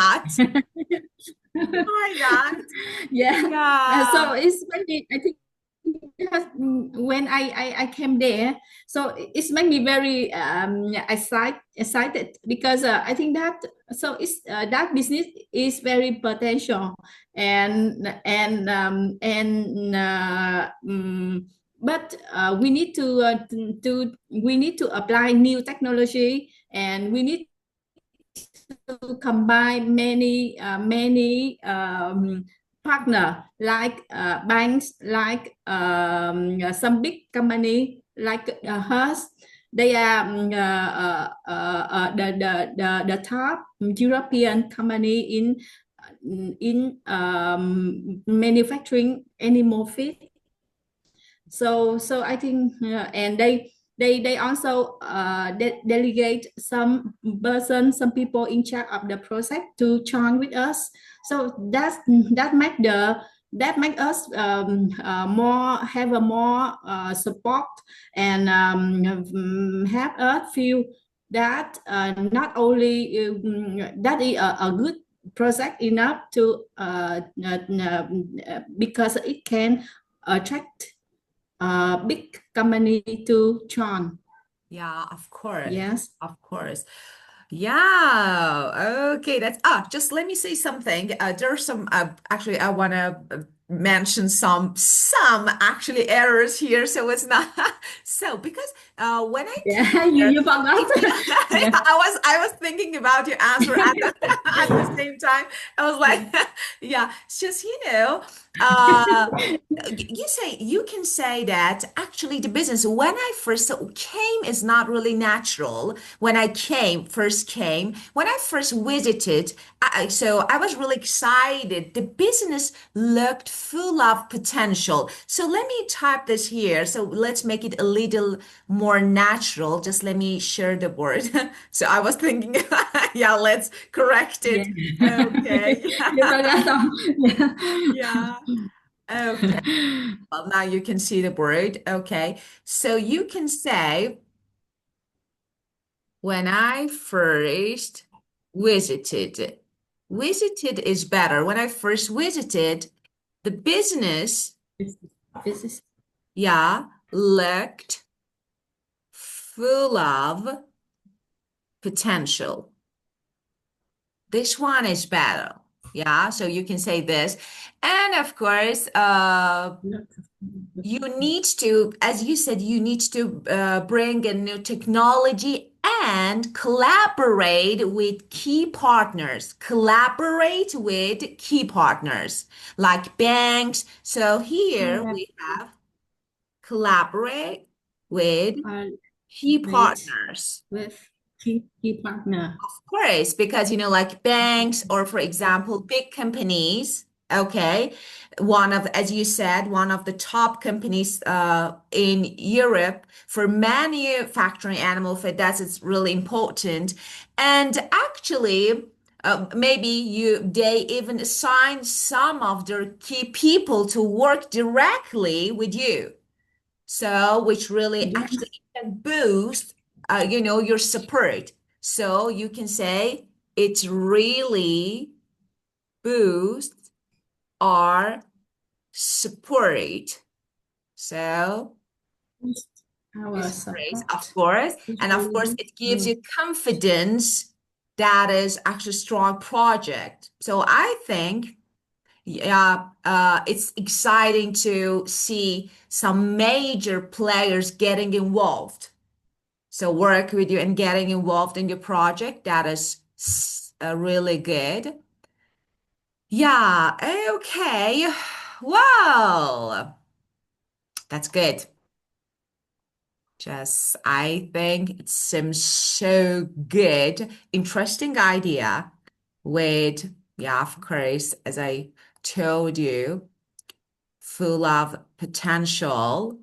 that. Oh my God. Yeah. Yeah. So it's very, I think because when I came there, so it's made me very excited because I think that so it's that business is very potential and but we need to we need to apply new technology and we need to combine many partner like banks, like some big company like hers. They are the top European company in manufacturing animal feed. So I think and they also delegate some person, some people in charge of the project to join with us. So that make the that make us more have a more support and have us feel that not only that is a good project enough to because it can attract big company to join. Yeah, of course. Yes. Of course. Yeah. Okay. That's just let me say something. There's some actually I want to mention some actually errors here. So it's not so because when I came Yeah, you here, you forgot. Yeah. I was thinking about your answer at the at the same time. I was like, Yeah. yeah, it's just uh you can say that actually the business when I first came is not really natural. When I first came, when I first visited, so I was really excited. The business looked full of potential. So let me type this here. So let's make it a little more natural. Just let me share the word. So I was thinking, yeah, let's correct Yeah. it. Okay. You forgot. Yeah. Okay. Well, now you can see the word. Okay. So you can say, when I first visited, visited is better. When I first visited, the business, This is yeah, looked full of potential. This one is better. Yeah. So you can say this. And of course, you need to, as you said, you need to bring a new technology and collaborate with key partners. Collaborate with key partners like banks. So here we have collaborate with key collaborate partners. with key partner. Of course, because like banks or for example, big companies, okay, as you said, one of the top companies in Europe for manufacturing animal feed, that's it's really important. And actually, maybe they even assign some of their key people to work directly with you. So, which really Yes. actually can boost, your support. So you can say it's really boosts our support. So Our it's great, of support course. is And of course, really it gives our you confidence that is actually a strong project. So I think yeah, it's exciting to see some major players getting involved. So work with you and getting involved in your project. That is really good. Yeah, okay. Well, that's good. Just, I think it seems so good. Interesting idea with, yeah, of course, as I told you, full of potential.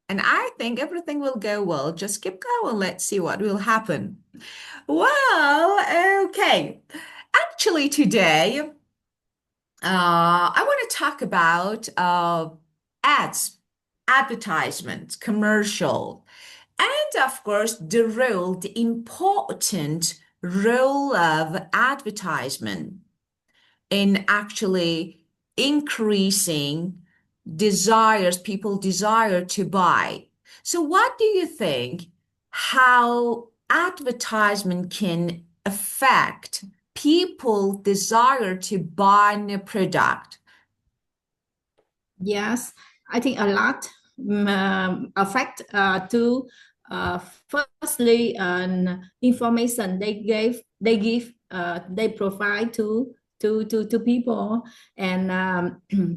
And I think everything will go well. Just keep going. Let's see what will happen. Well, okay. Actually, today, I want to talk about ads, advertisements, commercial, and of course, the important role of advertisement. in actually increasing desires, people desire to buy. So what do you think how advertisement can affect people desire to buy a product? Yes, I think a lot affect to uh, firstly information they provide to people, and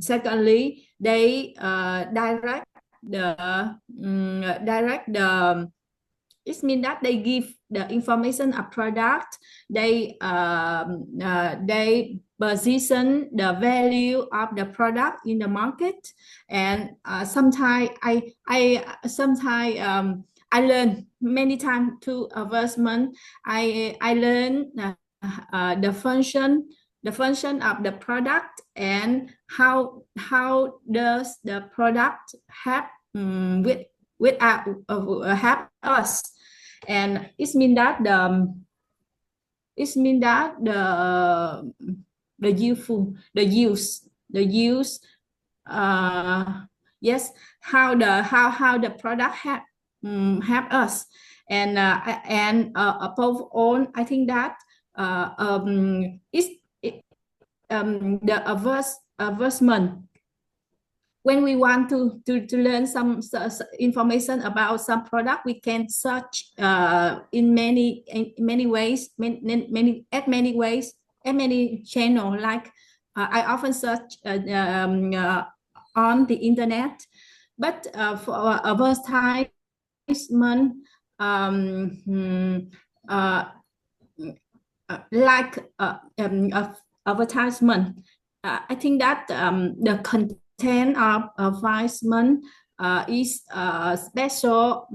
secondly they direct the it means that they give the information of product. They position the value of the product in the market, and sometimes I learn many times to advertisement. I learn the function of the product, and how does the product help help us. And it means that the useful the use yes, how the product help us. And above all, I think that it, the advertisement, when we want to learn some information about some product, we can search in many ways, many ways, at many channel. Like I often search on the internet, but for advertisement, um, mm, uh, like advertisement, I think that the content of advertisement is special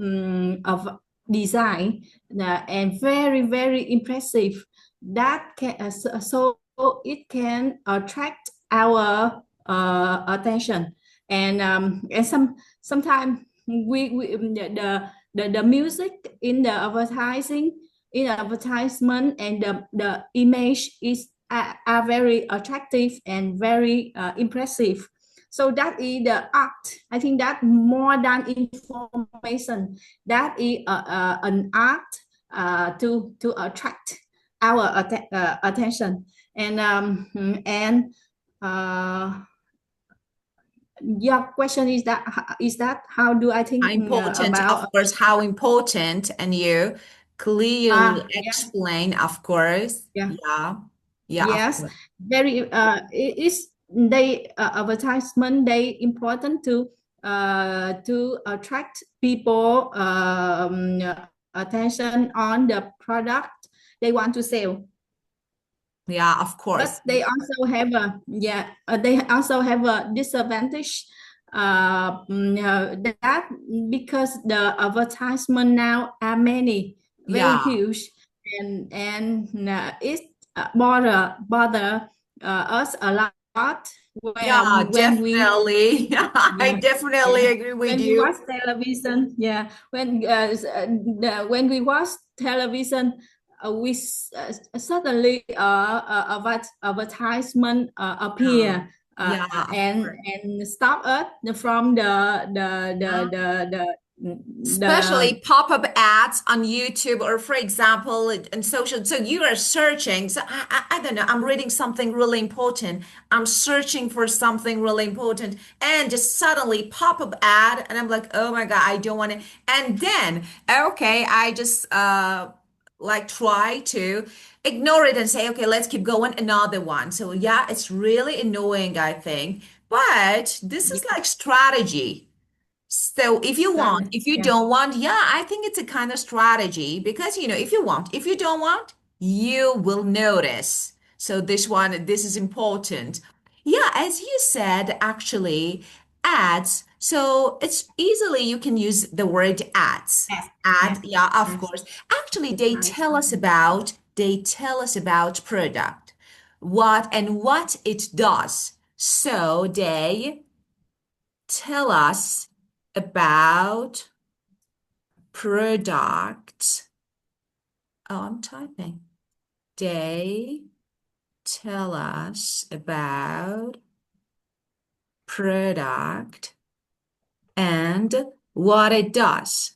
of design, and very very impressive, that can so it can attract our attention. And sometimes the music in the advertisement, and the image are very attractive and very impressive. So that is the art. I think that more than information, that is an art to attract our attention. And your question is that how do I How think important, about of course, how important, and you clearly yeah, explain, of course. yeah. Yeah, yeah, of Yes, course. very it is they advertisement, they important to attract people attention on the product they want to sell. Yeah, of But course. they also have a they also have a disadvantage, that because the advertisement now are many, very Yeah. huge, and it bother us a lot Yeah, when we definitely. I yeah, definitely yeah. agree with When we you. watch television, yeah. When we watch television, suddenly advertisement Yeah, appear, yeah, of course. and stop us from the Especially pop-up ads on YouTube, or for example in social. So you are searching, so I don't know, I'm reading something really important, I'm searching for something really important, and just suddenly pop-up ad, and I'm like, oh my God, I don't want to. And then okay, I just like try to ignore it and say, okay, let's keep going, another one. So yeah, it's really annoying, I think, but this is yeah, like strategy. So if you want, started. if you Yeah, don't want, yeah, I think it's a kind of strategy, because if you want, if you don't want, you will notice. So this is important. Yeah, as you said, actually, ads. So it's easily you can use the word ads. yes, Ad, yes, yeah, of yes. course. Actually, It's nice. they tell us about product, what it does. So they tell us about products. Oh, I'm typing. They tell us about product and what it does.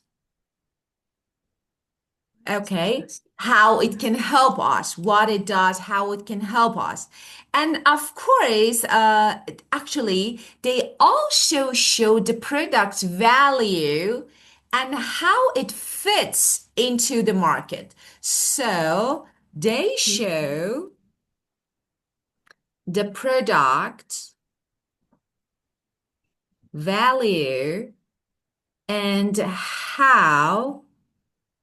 Okay, Yes. how it can help us, what it does, how it can help us. And of course, actually, they also show the product's value and how it fits into the market. So they show the product value and how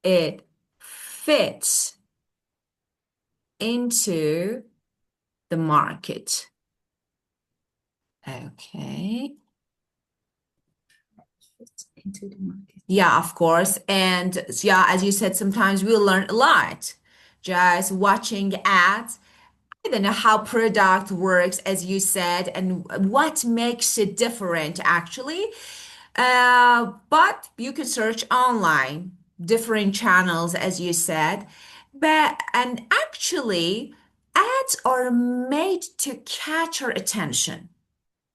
it fits into the market. Okay. Into the market. Yeah, of course. And yeah, as you said, sometimes we learn a lot just watching ads. I don't know how product works, as you said, and what makes it different actually. But you can search online, different channels, as you said. But and actually, ads are made to catch our attention.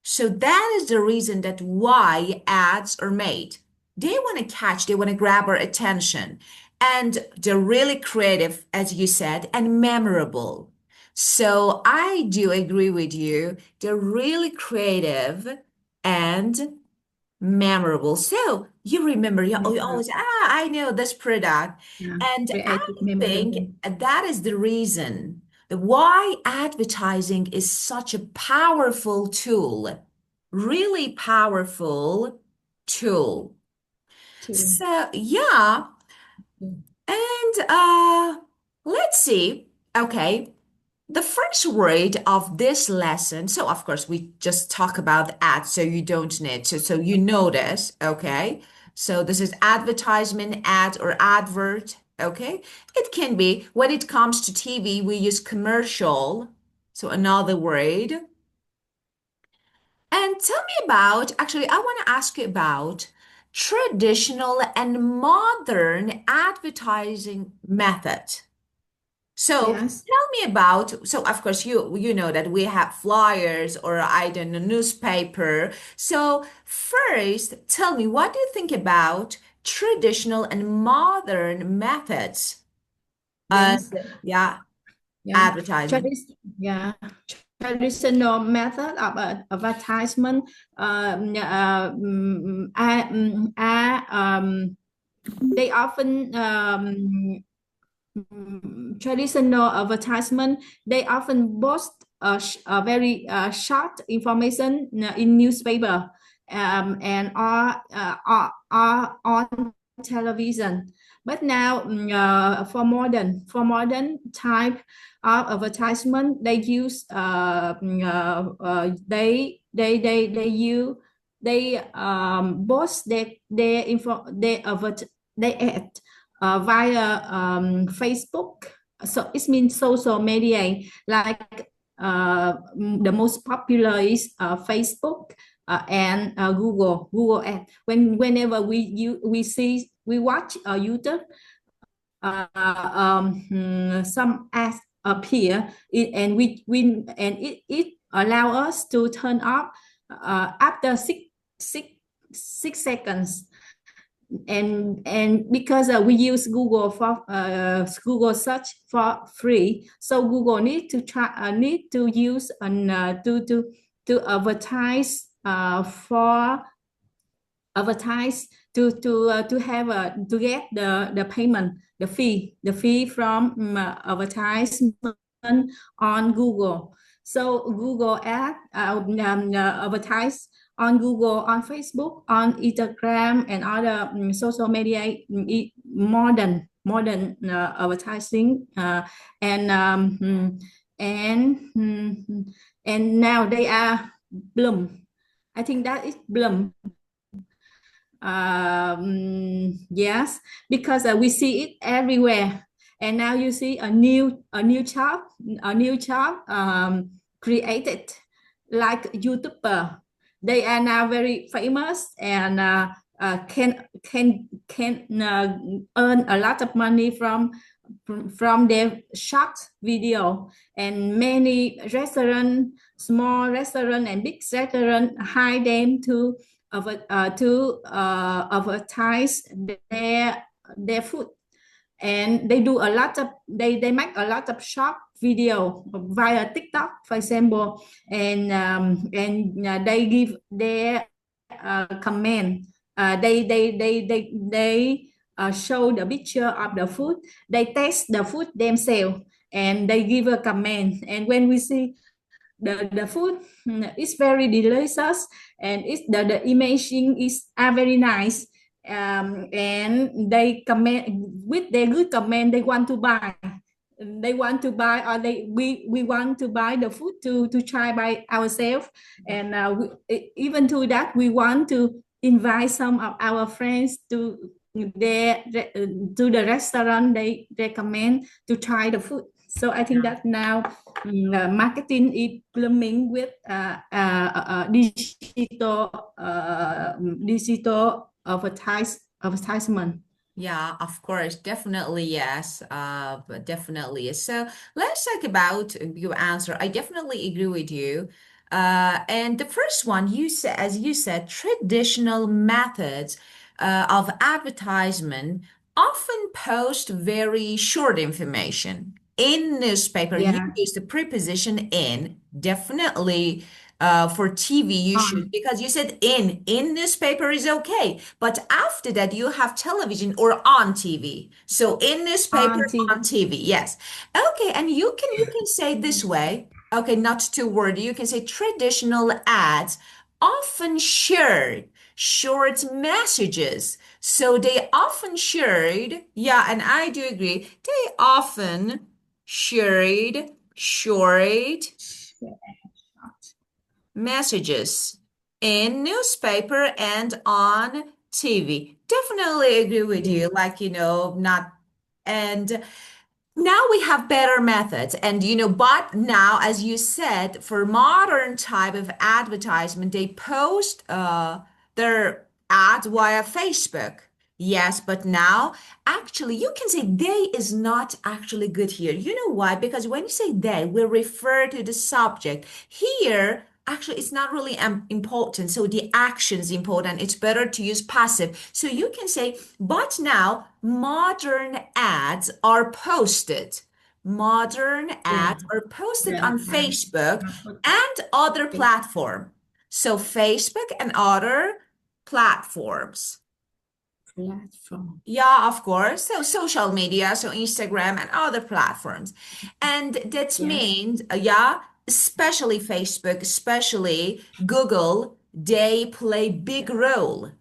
So that is the reason that why ads are made. They want to catch, they want to grab our attention. And they're really creative, as you said, and memorable. So I do agree with you. They're really creative and memorable. So you remember, you Memorable. always, I know this product. Yeah. And I Creative, think memorable. that is the reason why advertising is such a powerful tool, really powerful tool. Too. So yeah, and let's see. Okay, the first word of this lesson, so of course we just talk about ads, so you don't need to, so you know this, okay? So this is advertisement, ad or advert, okay? It can be when it comes to TV, we use commercial, so another word. And tell me about, actually, I want to ask you about traditional and modern advertising method. So Yes. tell me about, so of course you know that we have flyers or I don't know newspaper. So first, tell me what do you think about traditional and modern methods and Yes. yeah, Yeah. advertisement. Yeah. Traditional method of advertisement. They often traditional advertisement, they often post a very short information in newspaper, and or on television. But now, for modern type of advertisement, they use they use they post their info they add via Facebook. So it means social media. Like the most popular is Facebook and Google Ad. Whenever we watch YouTube, some ads appear, it allow us to turn off after six, 6 seconds. And because we use Google for Google search for free, so Google need to use and to advertise to have to get the payment, the fee from advertisement on Google. So Google ad advertise on Google, on Facebook, on Instagram, and other social media, modern advertising, and and and now they are Bloom. I think that is Bloom. Yes, because we see it everywhere, and now you see a new job created, like YouTuber. They are now very famous and can earn a lot of money from from their short video, and many restaurant, small restaurant and big restaurant hire them to advertise their food. And they do a lot of, they make a lot of short video via TikTok, for example, and they give their comment. They show the picture of the food. They taste the food themselves, and they give a comment. And when we see the food, is very delicious, and it's the imaging is are very nice, and they comment with their good comment. They want to buy, or we want to buy the food to try by ourselves. And even to that, we want to invite some of our friends their to the restaurant they recommend to try the food. So I think that now marketing is blooming with digital advertisement. Yeah, of course, definitely yes. But definitely yes. So let's talk about your answer. I definitely agree with you. And the first one you said, as you said, traditional methods of advertisement often post very short information. In newspaper, you Yeah. use the preposition in, definitely for TV you should, On. because you said in newspaper is okay, but after that you have television or on TV. So in newspaper, On TV. on TV, yes. Okay, and you can say this way. Okay, not too wordy. You can say traditional ads often shared short messages. So they often shared, yeah, and I do agree. They often shared short messages in newspaper and on TV. Definitely agree with Yeah. you. Like, not, and now we have better methods. And, but now, as you said, for modern type of advertisement, they post their ads via Facebook. Yes, but now actually you can say they is not actually good here. You know why? Because when you say they, we refer to the subject. Here, actually, it's not really important. So the action is important. It's better to use passive. So you can say, but now modern ads are posted. Modern Yeah. ads are posted Yeah. on Facebook Yeah. and other platform. So Facebook and other platforms. Platform. Yeah, of course. So social media, so Instagram and other platforms. And that Yeah. means, yeah, especially Facebook, especially Google, they play big role.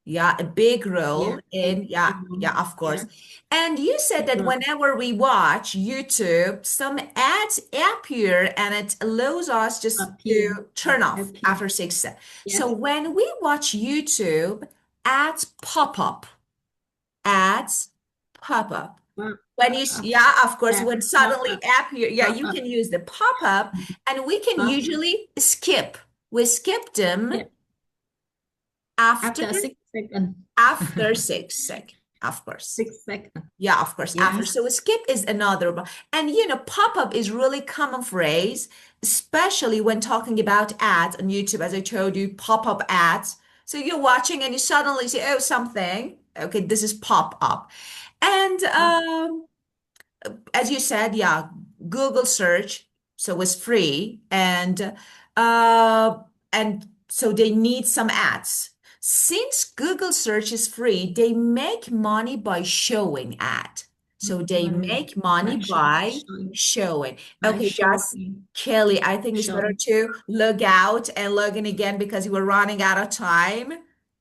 Yeah, a big Yeah. role Big, in, yeah, big yeah, one. of Yeah. course. And you said Big that one. whenever we watch YouTube, some ads appear and it allows us just Appear. to turn off Appear. after 6 seconds. So Yes. when we watch YouTube, ads pop up, ads pop up. Pop, When pop you, up. yeah, of course, App. when Pop suddenly up. appear, yeah, Pop you up. can use the pop up and we can Pop up. usually skip. We skip them Yeah. after After 6 seconds. after 6 seconds, of course. 6 seconds. Yeah, of course, after. Yes. So skip is another one. And pop up is really common phrase, especially when talking about ads on YouTube, as I told you, pop up ads. So you're watching and you suddenly say, oh, something. Okay, this is pop up. And Pop. as you said, yeah, Google search, so it's free, uh, and so they need some ads. Since Google search is free, they make money by showing ad. So they Money. make money By by showing. showing. By Okay, just showing. Kelly, I think it's better Showing. to log out and log in again because we're running out of time.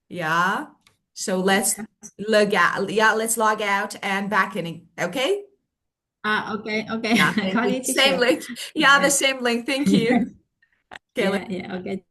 Yeah. So let's Okay. log out. Yeah, let's log out and back in. Okay. Okay. Okay. Yeah, thank Got you. it, Same teacher. link. Yeah, the Okay. same link. Thank you, Yeah. Kelly. Yeah. Okay.